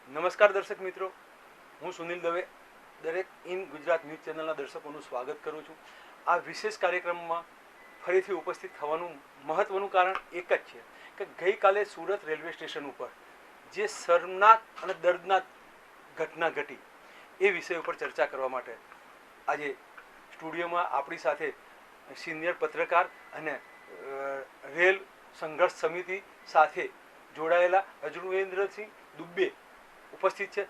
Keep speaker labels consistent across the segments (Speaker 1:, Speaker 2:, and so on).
Speaker 1: નમસ્કાર દર્શક મિત્રો, હું સુનિલ દવે દરેક ઇન ગુજરાત ન્યૂઝ ચેનલના દર્શકોનું સ્વાગત કરું છું. આ વિશેષ કાર્યક્રમમાં ફરીથી ઉપસ્થિત થવાનું મહત્વનું કારણ એક જ છે કે ગઈકાલે સુરત રેલવે સ્ટેશન ઉપર જે શર્મનાક અને દર્દનાક ઘટના ઘટી એ વિષય ઉપર ચર્ચા કરવા માટે આજે સ્ટુડિયોમાં આપણી સાથે સિનિયર પત્રકાર અને રેલ સંઘર્ષ સમિતિ સાથે જોડાયેલા અજુર્વેન્દ્રસિંહ દુબે ઉપસ્થિત છે.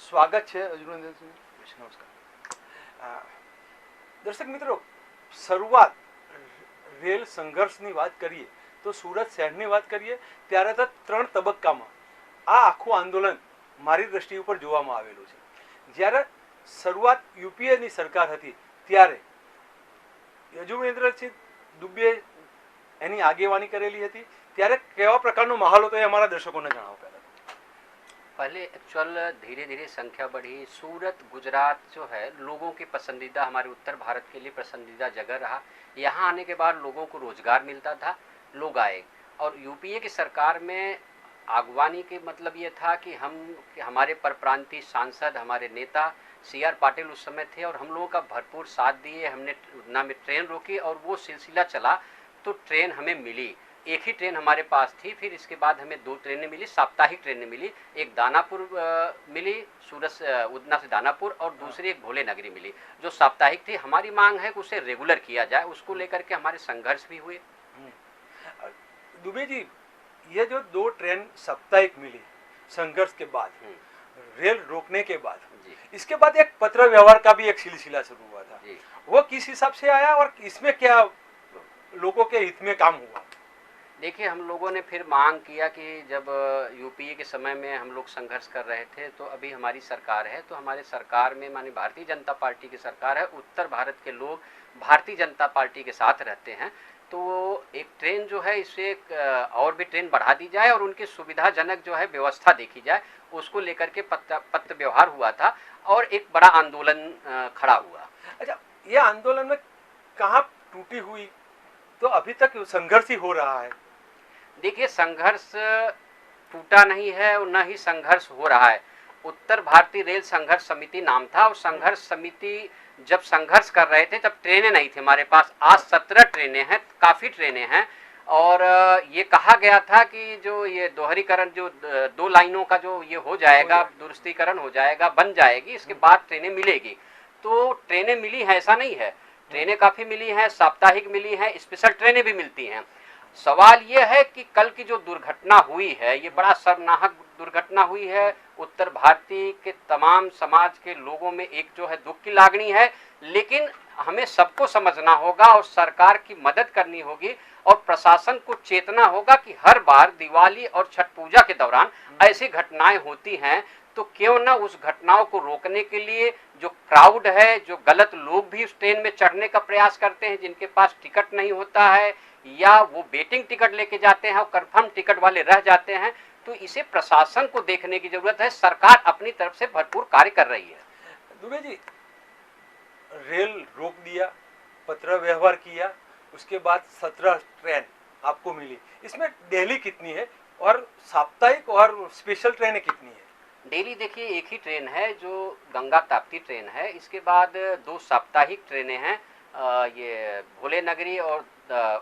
Speaker 1: સ્વાગત છે અજુર્વેન્દ્રસિંહ. નમસ્કાર. દર્શક મિત્રો, શરૂઆત રેલ સંઘર્ષની વાત કરીએ તો સુરત શહેરની વાત કરીએ ત્યારે તો 3 તબક્કામાં આ આખું આંદોલન મારી દ્રષ્ટિ ઉપર જોવામાં આવેલું છે. જ્યારે શરૂઆત યુપીએની સરકાર હતી ત્યારે યજુવેન્દ્રસિંહ દુબે એની આગેવાની કરેલી હતી. ત્યારે કેવા પ્રકારનો માહોલ હતો એ અમારા દર્શકોને જણાવો.
Speaker 2: पहले एक्चुअल धीरे धीरे संख्या बढ़ी. सूरत गुजरात जो है लोगों की पसंदीदा, हमारे उत्तर भारत के लिए पसंदीदा जगह रहा. यहाँ आने के बाद लोगों को रोजगार मिलता था, लोग आए. और यूपीए की सरकार में आगवानी के मतलब ये था कि हमारे परप्रांतीय सांसद, हमारे नेता CR पाटिल उस समय थे और हम लोगों का भरपूर साथ दिए. हमने उतना में ट्रेन रोकी और वो सिलसिला चला तो ट्रेन हमें मिली. एक ही ट्रेन हमारे पास थी. फिर इसके बाद हमें 2 ट्रेनें मिली, साप्ताहिक ट्रेनें मिली. एक दानापुर मिली, सूरत उधना से दानापुर, और दूसरी एक भोले नगरी मिली जो साप्ताहिक थी. हमारी मांग है कि उसे रेगुलर किया जाए. उसको लेकर के हमारे संघर्ष भी हुए.
Speaker 1: दुबे जी, ये जो 2 ट्रेन साप्ताहिक मिली संघर्ष के बाद, रेल रोकने के बाद, इसके बाद एक पत्र व्यवहार का भी एक सिलसिला शुरू हुआ था. वो किस हिसाब से आया और इसमें क्या लोगों के हित में काम हुआ?
Speaker 2: देखिए, हम लोगों ने फिर मांग किया कि जब यूपीए के समय में हम लोग संघर्ष कर रहे थे तो अभी हमारी सरकार है, तो हमारे सरकार में मानी भारतीय जनता पार्टी की सरकार है. उत्तर भारत के लोग भारतीय जनता पार्टी के साथ रहते हैं. तो एक ट्रेन जो है इसे और भी ट्रेन बढ़ा दी जाए और उनकी सुविधाजनक जो है व्यवस्था देखी जाए. उसको लेकर के पत्र व्यवहार हुआ था और एक बड़ा आंदोलन खड़ा हुआ.
Speaker 1: अच्छा, ये आंदोलन में कहाँ टूटी हुई? तो अभी तक संघर्ष ही हो रहा है.
Speaker 2: देखिए, संघर्ष टूटा नहीं है और न ही संघर्ष हो रहा है. उत्तर भारतीय रेल संघर्ष समिति नाम था और संघर्ष समिति जब संघर्ष कर रहे थे तब ट्रेनें नहीं थी हमारे पास. आज 17 ट्रेनें हैं, काफ़ी ट्रेनें हैं. और ये कहा गया था कि जो ये दोहरीकरण, जो 2 लाइनों का जो ये हो जाएगा, दुरुस्तीकरण हो जाएगा, बन जाएगी, इसके बाद ट्रेनें मिलेगी. तो ट्रेनें मिली हैं, ऐसा नहीं है. ट्रेनें काफ़ी मिली हैं, साप्ताहिक मिली हैं, स्पेशल ट्रेनें भी मिलती हैं. सवाल ये है कि कल की जो दुर्घटना हुई है, ये बड़ा शर्मनाक दुर्घटना हुई है. उत्तर भारतीय के तमाम समाज के लोगों में एक जो है दुख की लागनी है. लेकिन हमें सबको समझना होगा और सरकार की मदद करनी होगी और प्रशासन को चेतना होगा कि हर बार दिवाली और छठ पूजा के दौरान ऐसी घटनाएं होती हैं, तो क्यों न उस घटनाओं को रोकने के लिए जो क्राउड है, जो गलत लोग भी उस ट्रेन में चढ़ने का प्रयास करते हैं, जिनके पास टिकट नहीं होता है या वो वेटिंग टिकट लेके जाते हैं और कंफर्म टिकट वाले रह जाते हैं, तो इसे प्रशासन को देखने की जरूरत है. सरकार अपनी तरफ से भरपूर कार्य कर रही है.
Speaker 1: दुबे जी, रेल रोक दिया, पत्र व्यवहार किया, उसके बाद 17 ट्रेन आपको मिली. इसमें डेली कितनी है और साप्ताहिक और स्पेशल ट्रेनें कितनी है?
Speaker 2: डेली देखिए, एक ही ट्रेन है जो गंगा ताप्ती ट्रेन है. इसके बाद 2 साप्ताहिक ट्रेनें हैं, ये भोले नगरी और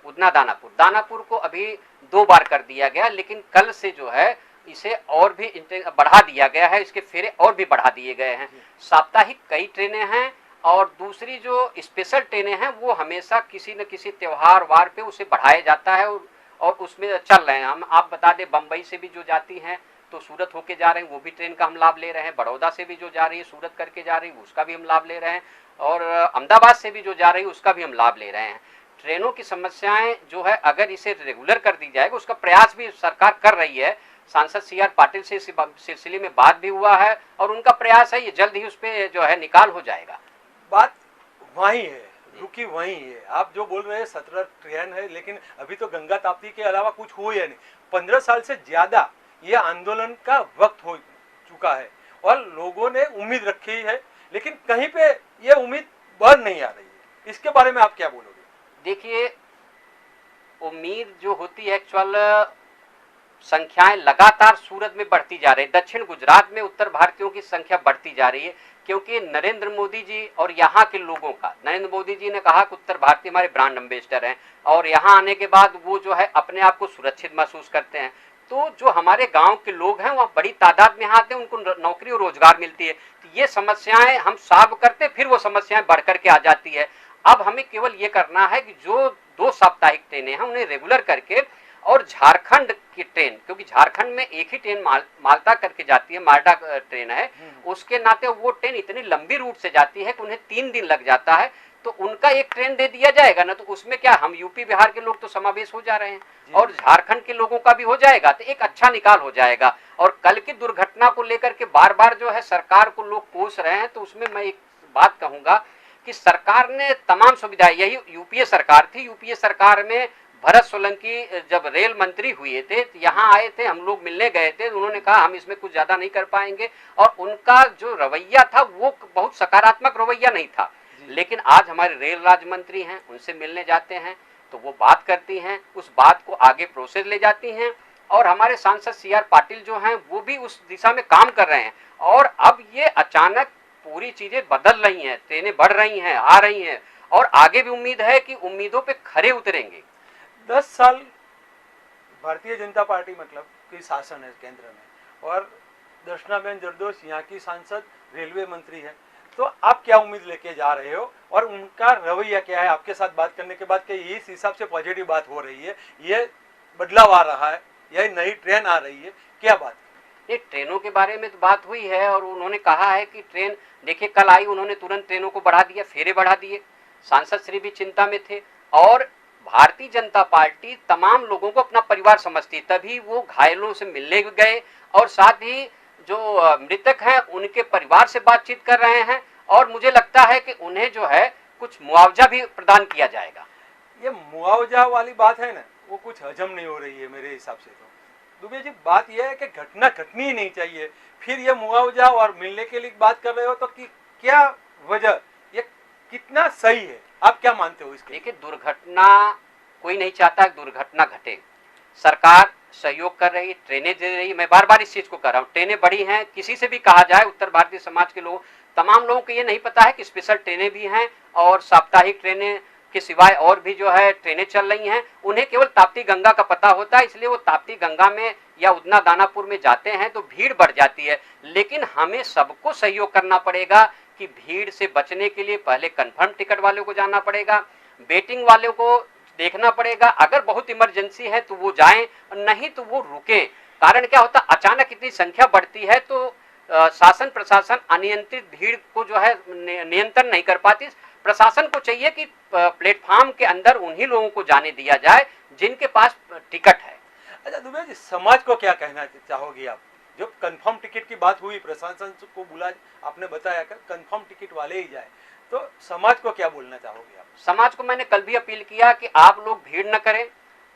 Speaker 2: उधना दानापुर को अभी 2 बार कर दिया गया. लेकिन कल से जो है इसे और भी बढ़ा दिया गया है, इसके फेरे और भी बढ़ा दिए गए हैं. साप्ताहिक कई ट्रेनें हैं और दूसरी जो स्पेशल ट्रेनें हैं वो हमेशा किसी न किसी त्योहार वार पे उसे बढ़ाया जाता है और उसमें चल रहे हैं. हम आप बता दें, बम्बई से भी जो जाती हैं तो सूरत होके जा रहे हैं, वो भी ट्रेन का हम लाभ ले रहे हैं. बड़ौदा से भी जो जा रही है सूरत करके जा रही है, उसका भी हम लाभ ले रहे हैं. और अहमदाबाद से भी जो जा रही है उसका भी हम लाभ ले रहे हैं. ट्रेनों की समस्याएं जो है अगर इसे रेगुलर कर दी जाएगा, उसका प्रयास भी सरकार कर रही है. सांसद CR पाटिल से इस सिलसिले में बात भी हुआ है और उनका प्रयास है ये जल्द ही उस पर जो है निकाल हो जाएगा.
Speaker 1: बात वही है, रुकी वही है. आप जो बोल रहे हैं 17 ट्रेन है, लेकिन अभी तो गंगा ताप्ती के अलावा कुछ हुआ ही नहीं. 15 साल से ज्यादा ये आंदोलन का वक्त हो चुका है और लोगों ने उम्मीद रखी है, लेकिन कहीं पे ये उम्मीद बढ़ नहीं आ रही है. इसके बारे में आप क्या बोलोगे?
Speaker 2: देखिए, उम्मीद जो होती है एक्चुअल संख्याएं लगातार सूरत में बढ़ती जा रही है, दक्षिण गुजरात में उत्तर भारतीयों की संख्या बढ़ती जा रही है, क्योंकि नरेंद्र मोदी जी और यहाँ के लोगों का, नरेंद्र मोदी जी ने कहा कि उत्तर भारतीय हमारे ब्रांड एम्बेसडर हैं, और यहाँ आने के बाद वो जो है अपने आप को सुरक्षित महसूस करते हैं। तो जो हमारे गांव के लोग हैं वह बड़ी तादाद में आते हैं, उनको नौकरी और रोजगार मिलती है। तो ये समस्याएं हम सॉल्व करते, फिर वो समस्याएं बढ़ करके आ जाती है। अब हमें केवल ये करना है कि जो 2 साप्ताहिक ट्रेनें हैं उन्हें रेगुलर करके, और झारखंड की ट्रेन, क्योंकि झारखंड में एक ही ट्रेन माल्टा करके जाती है, माल्टा ट्रेन है, उसके नाते वो ट्रेन इतनी लंबी रूट से जाती है कि उन्हें 3 दिन लग जाता है। तो उनका एक ट्रेन दे दिया जाएगा ना, तो उसमें क्या हम यूपी बिहार के लोग तो समावेश हो जा रहे हैं और झारखंड के लोगों का भी हो जाएगा, तो एक अच्छा निकाल हो जाएगा। और कल की दुर्घटना को लेकर के बार बार जो है सरकार को लोग कोस रहे हैं, तो उसमें मैं एक बात कहूंगा कि सरकार ने तमाम सुविधाएं, यही यूपीए सरकार थी, यूपीए सरकार में भरत सोलंकी जब रेल मंत्री हुए थे तो यहाँ आए थे, हम लोग मिलने गए थे, उन्होंने कहा हम इसमें कुछ ज्यादा नहीं कर पाएंगे, और उनका जो रवैया था वो बहुत सकारात्मक रवैया नहीं था। लेकिन आज हमारे रेल राज्य मंत्री हैं, उनसे मिलने जाते हैं तो वो बात करती हैं, उस बात को आगे प्रोसेस ले जाती हैं, और हमारे सांसद CR पाटिल जो हैं वो भी उस दिशा में काम कर रहे हैं। और अब ये अचानक पूरी चीजें बदल रही हैं, ट्रेनें बढ़ रही हैं, आ रही हैं, और आगे भी उम्मीद है कि उम्मीदों पे खरे उतरेंगे।
Speaker 1: 10 साल भारतीय जनता पार्टी मतलब की शासन है केंद्र में, और दर्शनाबेन जरदोश यहाँ की सांसद, रेलवे मंत्री है, तो आप क्या उम्मीद लेके जा रहे हो और उनका रवैया क्या है? आपके साथ बात करने के बाद कि इस हिसाब से पॉजिटिव बात हो रही है, ये बदलाव आ रहा है, यह नई ट्रेन आ रही है, क्या बात?
Speaker 2: ये ट्रेनों के बारे में तो बात हुई है, और उन्होंने कहा है कि ट्रेन, देखिए कल आई, उन्होंने तुरंत ट्रेनों को बढ़ा दिया, फेरे बढ़ा दिए, सांसद श्री भी चिंता में थे, और भारतीय जनता पार्टी तमाम लोगों को अपना परिवार समझती, तभी वो घायलों से मिलने गए, और साथ ही जो मृतक हैं उनके परिवार से बातचीत कर रहे हैं, और मुझे लगता है कि उन्हें जो है कुछ मुआवजा भी प्रदान किया जाएगा।
Speaker 1: ये मुआवजा वाली बात है ना, वो कुछ हजम नहीं हो रही है मेरे हिसाब से। तो दुबे जी, बात यह है कि घटना घटनी ही नहीं चाहिए, फिर ये मुआवजा और मिलने के लिए बात कर रहे हो, तो क्या वजह, ये कितना सही है, आप क्या मानते हो इसके?
Speaker 2: देखिए, दुर्घटना कोई नहीं चाहता दुर्घटना घटे, सरकार सहयोग कर रही, ट्रेनें दे रही, मैं बार बार इस चीज को कह रहा हूँ, ट्रेनें बढ़ी हैं, किसी से भी कहा जाए उत्तर भारतीय समाज के लोग, तमाम लोगों को ये नहीं पता है कि स्पेशल ट्रेनें भी हैं, और साप्ताहिक ट्रेनें के सिवाय और भी जो है ट्रेनें चल रही हैं। उन्हें केवल ताप्ती गंगा का पता होता है, इसलिए वो ताप्ती गंगा में या उदना दानापुर में जाते हैं तो भीड़ बढ़ जाती है। लेकिन हमें सबको सहयोग करना पड़ेगा कि भीड़ से बचने के लिए पहले कंफर्म टिकट वालों को जाना पड़ेगा, वेटिंग वालों को देखना पड़ेगा, अगर बहुत इमरजेंसी है तो वो जाएं, नहीं तो वो रुकें। कारण क्या होता, अचानक इतनी संख्या बढ़ती है तो शासन प्रशासन अनियंत्रित भीड़ को जो है नियंत्रण नहीं कर पाती। प्रशासन को चाहिए कि प्लेटफॉर्म के अंदर उन्हीं लोगों को जाने दिया जाए जिनके पास टिकट है।
Speaker 1: अच्छा दुबे जी, समाज को क्या कहना चाहोगी आप? जो कंफर्म टिकट की बात हुई, प्रशासन को बुला, आपने बताया कि कंफर्म टिकट वाले ही जाए, तो समाज को क्या बोलना चाहोगे आप?
Speaker 2: समाज को मैंने कल भी अपील किया कि आप लोग भीड़ न करें,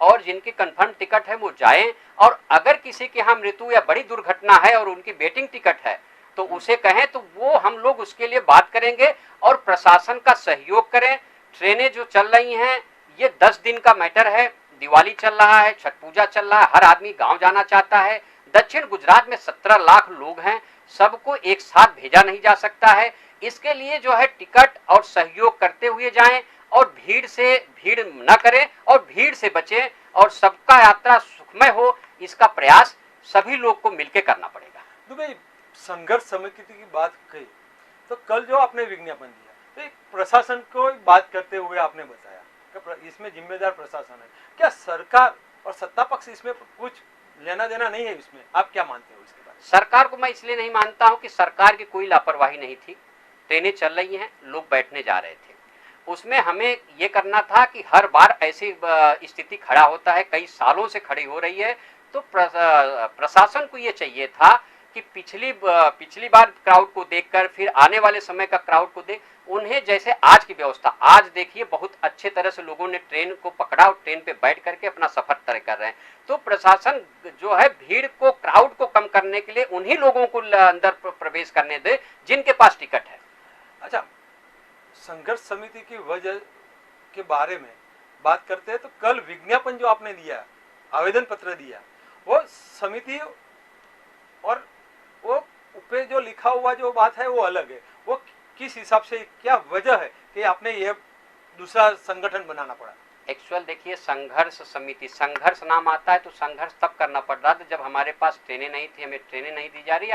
Speaker 2: और जिनकी कंफर्म टिकट है वो जाएं, और अगर किसी के यहाँ मृत्यु या बड़ी दुर्घटना है और उनकी वेटिंग टिकट है तो उसे कहें, तो वो हम लोग उसके लिए बात करेंगे, और प्रशासन का सहयोग करें। ट्रेनें जो चल रही हैं ये 10 दिन का मैटर है, दिवाली चल रहा है, छठ पूजा चल रहा है, हर आदमी गांव जाना चाहता है। दक्षिण गुजरात में 17 लाख लोग हैं, सबको एक साथ भेजा नहीं जा सकता है, इसके लिए जो है टिकट और सहयोग करते हुए जाएं, और भीड़ न करें और भीड़ से बचें, और सबका यात्रा सुखमय हो, इसका प्रयास सभी लोग को मिलकर करना पड़ेगा।
Speaker 1: दुबे, संघर्ष समिति की बात कही, तो कल जो आपने विज्ञापन दिया, तो एक प्रशासन को बात करते हुए आपने बताया कि इसमें जिम्मेदार प्रशासन है, क्या सरकार और सत्ता पक्ष इसमें कुछ लेना देना नहीं है इसमें? आप क्या मानते हो इसके बारे में?
Speaker 2: सरकार को मैं इसलिए नहीं मानता हूं कि सरकार की कोई लापरवाही नहीं थी, ट्रेनें चल रही हैं, लोग बैठने जा रहे थे, उसमें हमें ये करना था कि हर बार ऐसी स्थिति खड़ा होता है, कई सालों से खड़ी हो रही है, तो प्रशासन को ये चाहिए था कि पिछली बार क्राउड को देखकर फिर आने वाले समय का क्राउड को देख, उन्हें जैसे आज की व्यवस्था, आज देखिए बहुत अच्छे तरह से लोगों ने ट्रेन को पकड़ा और ट्रेन पे बैठ करके अपना सफर तय कर रहे हैं। तो प्रशासन जो है भीड़ को, क्राउड को कम करने के लिए उन्हीं लोगों को अंदर प्रवेश करने दे जिनके पास टिकट है।
Speaker 1: अच्छा, संघर्ष समिति की वजह के बारे में बात करते हैं, तो कल विज्ञापन जो आपने दिया, आवेदन पत्र दिया, वो समिति और वो पे जो लिखा हुआ जो बात है वो अलग है। वो किस हिसाब से, क्या वजह है कि आपने ये दूसरा संगठन बनाना पड़ा?
Speaker 2: एक्चुअल देखिए, संघर्ष समिति, संघर्ष नाम आता है तो संघर्ष तब करना पड़ रहा था जब हमारे पास ट्रेनें नहीं थी, हमें ट्रेनें नहीं दी जा रही,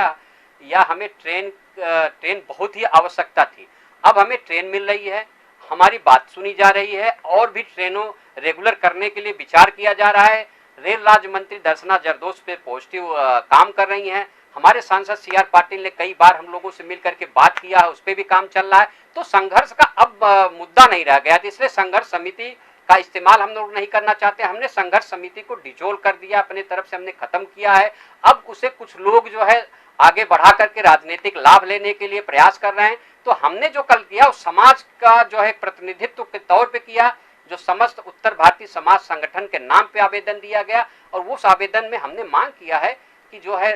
Speaker 2: या हमें ट्रेन बहुत ही आवश्यकता थी। अब हमें ट्रेन मिल रही है, हमारी बात सुनी जा रही है, और भी ट्रेनों रेगुलर करने के लिए विचार किया जा रहा है। रेल राज्य मंत्री दर्शना जरदोश पे पॉजिटिव काम कर रही हैं। हमारे सांसद सीआर पाटिल ने कई बार हम लोगों से मिलकर के बात किया है, उस पर भी काम चल रहा है। तो संघर्ष का अब मुद्दा नहीं रह गया, इसलिए संघर्ष समिति का इस्तेमाल हम लोग नहीं करना चाहते। हमने संघर्ष समिति को डिजोल्व कर दिया, अपने तरफ से हमने खत्म किया है। अब उसे कुछ लोग जो है आगे बढ़ा करके राजनीतिक लाभ लेने के लिए प्रयास कर रहे हैं। तो हमने जो कल किया वो समाज का जो है प्रतिनिधित्व के तौर पे किया, जो समस्त उत्तर भारतीय समाज संगठन के नाम पे आवेदन दिया गया, और उस आवेदन में हमने मांग किया है कि जो है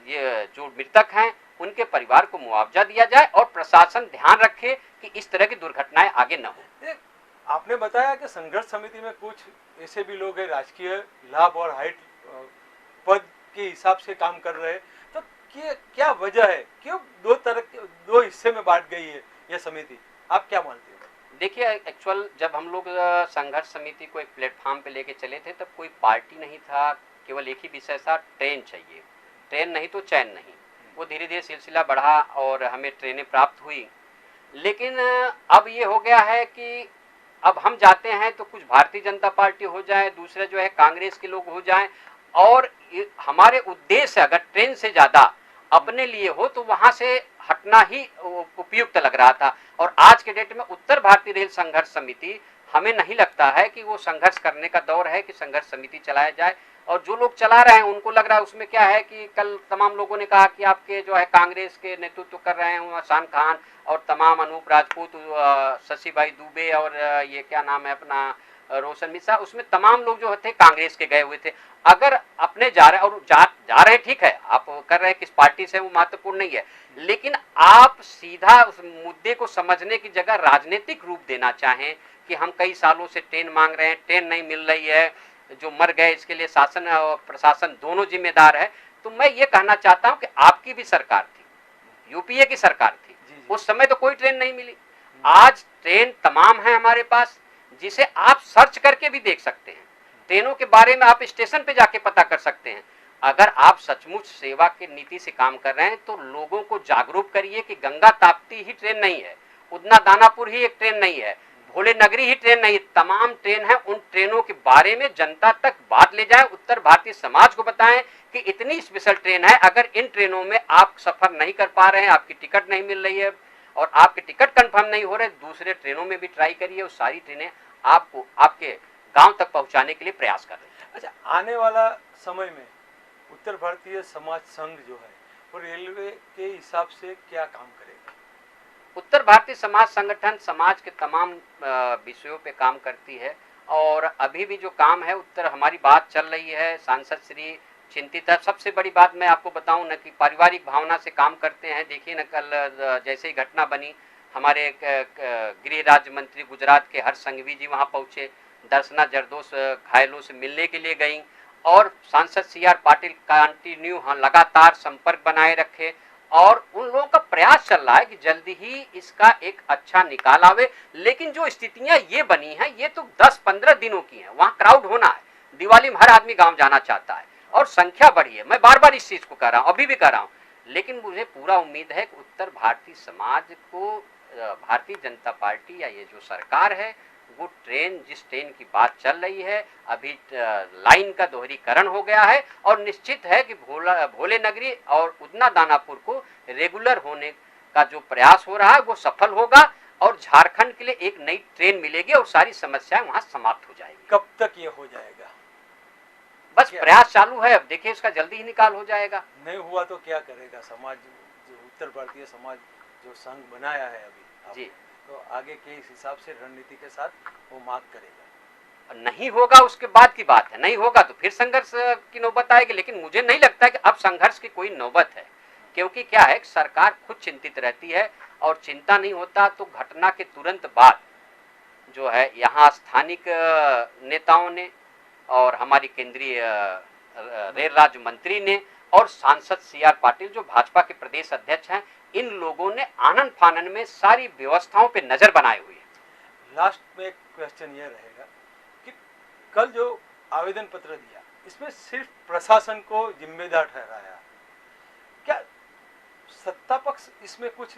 Speaker 2: ये जो मृतक हैं उनके परिवार को मुआवजा दिया जाए और प्रशासन ध्यान रखे कि इस तरह की दुर्घटनाएं आगे न हो।
Speaker 1: आपने बताया कि संघर्ष समिति में कुछ ऐसे भी लोग हैं राजकीय लाभ और हाइट पद के हिसाब से काम कर रहे हैं, तो क्या वजह है, क्यों दो हिस्से में बांट गई है यह समिति? आप क्या मानते हैं?
Speaker 2: देखिए, एक्चुअल जब हम लोग संघर्ष समिति को एक प्लेटफॉर्म पे लेके चले थे तब कोई पार्टी नहीं था, केवल एक ही विषय था, ट्रेन चाहिए, ट्रेन नहीं तो चैन नहीं। वो धीरे धीरे सिलसिला बढ़ा और हमें ट्रेनें प्राप्त हुई। लेकिन अब ये हो गया है कि अब हम जाते हैं तो कुछ भारतीय जनता पार्टी हो जाए, दूसरे जो है कांग्रेस के लोग हो जाएं, और हमारे उद्देश्य अगर ट्रेन से ज्यादा अपने लिए हो तो वहां से हटना ही उपयुक्त लग रहा था। और आज के डेट में उत्तर भारतीय रेल संघर्ष समिति, हमें नहीं लगता है कि वो संघर्ष करने का दौर है कि संघर्ष समिति चलाया जाए। और जो लोग चला रहे हैं उनको लग रहा है उसमें क्या है कि कल तमाम लोगों ने कहा कि आपके जो है कांग्रेस के नेतृत्व कर रहे हैं आसान खान और तमाम अनूप राजपूत, शशि भाई दुबे, और ये क्या नाम है अपना रोशन मिश्रा, उसमें तमाम लोग जो थे कांग्रेस के गए हुए थे। अगर अपने जा रहे और जा रहे ठीक है, आप कर रहे हैं किस पार्टी से वो महत्वपूर्ण नहीं है, लेकिन आप सीधा उस मुद्दे को समझने की जगह राजनीतिक रूप देना चाहें कि हम कई सालों से ट्रेन मांग रहे हैं, ट्रेन नहीं मिल रही है, जो मर गए इसके लिए शासन और प्रशासन दोनों जिम्मेदार है। तो मैं ये कहना चाहता हूं कि आपकी भी सरकार थी, यूपीए की सरकार थी, उस समय तो कोई ट्रेन नहीं मिली। आज ट्रेन तमाम है हमारे पास, जिसे आप सर्च करके भी देख सकते हैं। ट्रेनों के बारे में आप स्टेशन पे जाके पता कर सकते हैं। अगर आप सचमुच सेवा की नीति से काम कर रहे हैं तो लोगों को जागरूक करिए कि गंगा ताप्ती ही ट्रेन नहीं है, उदना दानापुर ही एक ट्रेन नहीं है, भोले नगरी ही ट्रेन नहीं, तमाम ट्रेन है। उन ट्रेनों के बारे में जनता तक बात ले जाएं, उत्तर भारतीय समाज को बताएं कि इतनी स्पेशल ट्रेन है, अगर इन ट्रेनों में आप सफर नहीं कर पा रहे हैं, आपकी टिकट नहीं मिल रही है और आपके टिकट कंफर्म नहीं हो रहे, दूसरे ट्रेनों में भी ट्राई करिए। वो सारी ट्रेनें आपको आपके गांव तक पहुंचाने के लिए प्रयास कर रहे हैं।
Speaker 1: अच्छा, आने वाला समय में उत्तर भारतीय समाज संघ जो है वो रेलवे के हिसाब से क्या काम करेगा?
Speaker 2: उत्तर भारतीय समाज संगठन समाज के तमाम विषयों पे काम करती है, और अभी भी जो काम है उत्तर हमारी बात चल रही है, सांसद श्री चिंतित है। सबसे बड़ी बात मैं आपको बताऊं न कि पारिवारिक भावना से काम करते हैं। देखिए न, कल जैसे ही घटना बनी, हमारे गृह राज्य मंत्री गुजरात के हर्ष संघवी जी वहां पहुंचे, दर्शना जरदोश घायलों से मिलने के लिए गई, और सांसद सीआर पाटिल कंटिन्यू लगातार संपर्क बनाए रखे, और उन लोगों का प्रयास चल रहा है कि जल्दी ही इसका एक अच्छा निकाल आवे। लेकिन जो स्थितियां ये बनी हैं ये तो 10-15 दिनों की हैं। वहां क्राउड होना है, दिवाली में हर आदमी गांव जाना चाहता है और संख्या बढ़ी है। मैं बार बार इस चीज को कह रहा हूं, अभी भी कह रहा हूं, लेकिन मुझे पूरा उम्मीद है कि उत्तर भारतीय समाज को भारतीय जनता पार्टी या ये जो सरकार है वो ट्रेन, जिस ट्रेन की बात चल रही है, अभी लाइन का दोहरीकरण हो गया है, और निश्चित है कि भोले नगरी और उदना दानापुर को रेगुलर होने का जो प्रयास हो रहा है वो सफल होगा, और झारखंड के लिए एक नई ट्रेन मिलेगी और सारी समस्याएं वहां समाप्त हो जाएगी।
Speaker 1: कब तक ये हो जाएगा?
Speaker 2: बस प्रयास चालू है, अब देखिए इसका जल्दी ही निकाल हो जाएगा।
Speaker 1: नहीं हुआ तो क्या करेगा समाज, जो उत्तर भारतीय समाज जो संघ बनाया है अभी
Speaker 2: जी,
Speaker 1: तो आगे के इस हिसाब से रणनीति के साथ वो मांग करेगा?
Speaker 2: नहीं होगा उसके बाद की बात है, नहीं होगा तो फिर संघर्ष की नौबत आएगी। लेकिन मुझे नहीं लगता कि अब संघर्ष की कोई नौबत है, क्योंकि क्या है, सरकार खुद चिंतित रहती है, और चिंता नहीं होता तो घटना के तुरंत बाद जो है यहाँ स्थानिक नेताओं ने और हमारी केंद्रीय रेल राज्य मंत्री ने और सांसद CR पाटिल जो भाजपा के प्रदेश अध्यक्ष हैं, इन लोगों ने आनन फानन में सारी व्यवस्थाओं पे नजर बनाए हुए है।
Speaker 1: लास्ट में एक क्वेश्चन ये रहेगा कि कल जो आवेदन पत्र दिया इसमें सिर्फ प्रशासन को जिम्मेदार ठहराया, क्या सत्ता पक्ष इसमें कुछ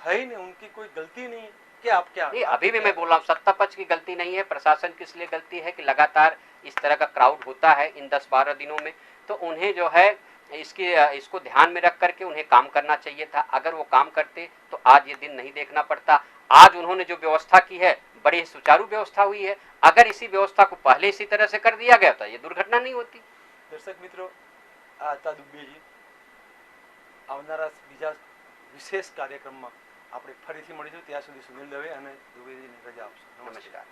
Speaker 1: है ही नहीं, उनकी कोई गलती नहीं है? क्या आप क्या
Speaker 2: नहीं, अभी भी मैं बोल रहा हूँ सत्ता पक्ष की गलती नहीं है। प्रशासन की इसलिए गलती है कि लगातार इस तरह का क्राउड होता है इन 10-12 दिनों में, तो उन्हें जो है इसको ध्यान में रख करके उन्हें काम करना चाहिए था। अगर वो काम करते तो आज ये दिन नहीं देखना पड़ता। आज उन्होंने जो व्यवस्था की है बड़ी सुचारू व्यवस्था हुई है। अगर इसी व्यवस्था को पहले इसी तरह से कर दिया गया तो ये दुर्घटना नहीं होती।
Speaker 1: दर्शक मित्रों, આ હતા દુબેજી। આવનારા બીજા વિશેષ કાર્યક્રમમાં આપણે ફરીથી મળીશું। ત્યાં સુધી સુનિલ દવે અને દુબેજીને રજા આપશો। નમસ્કાર।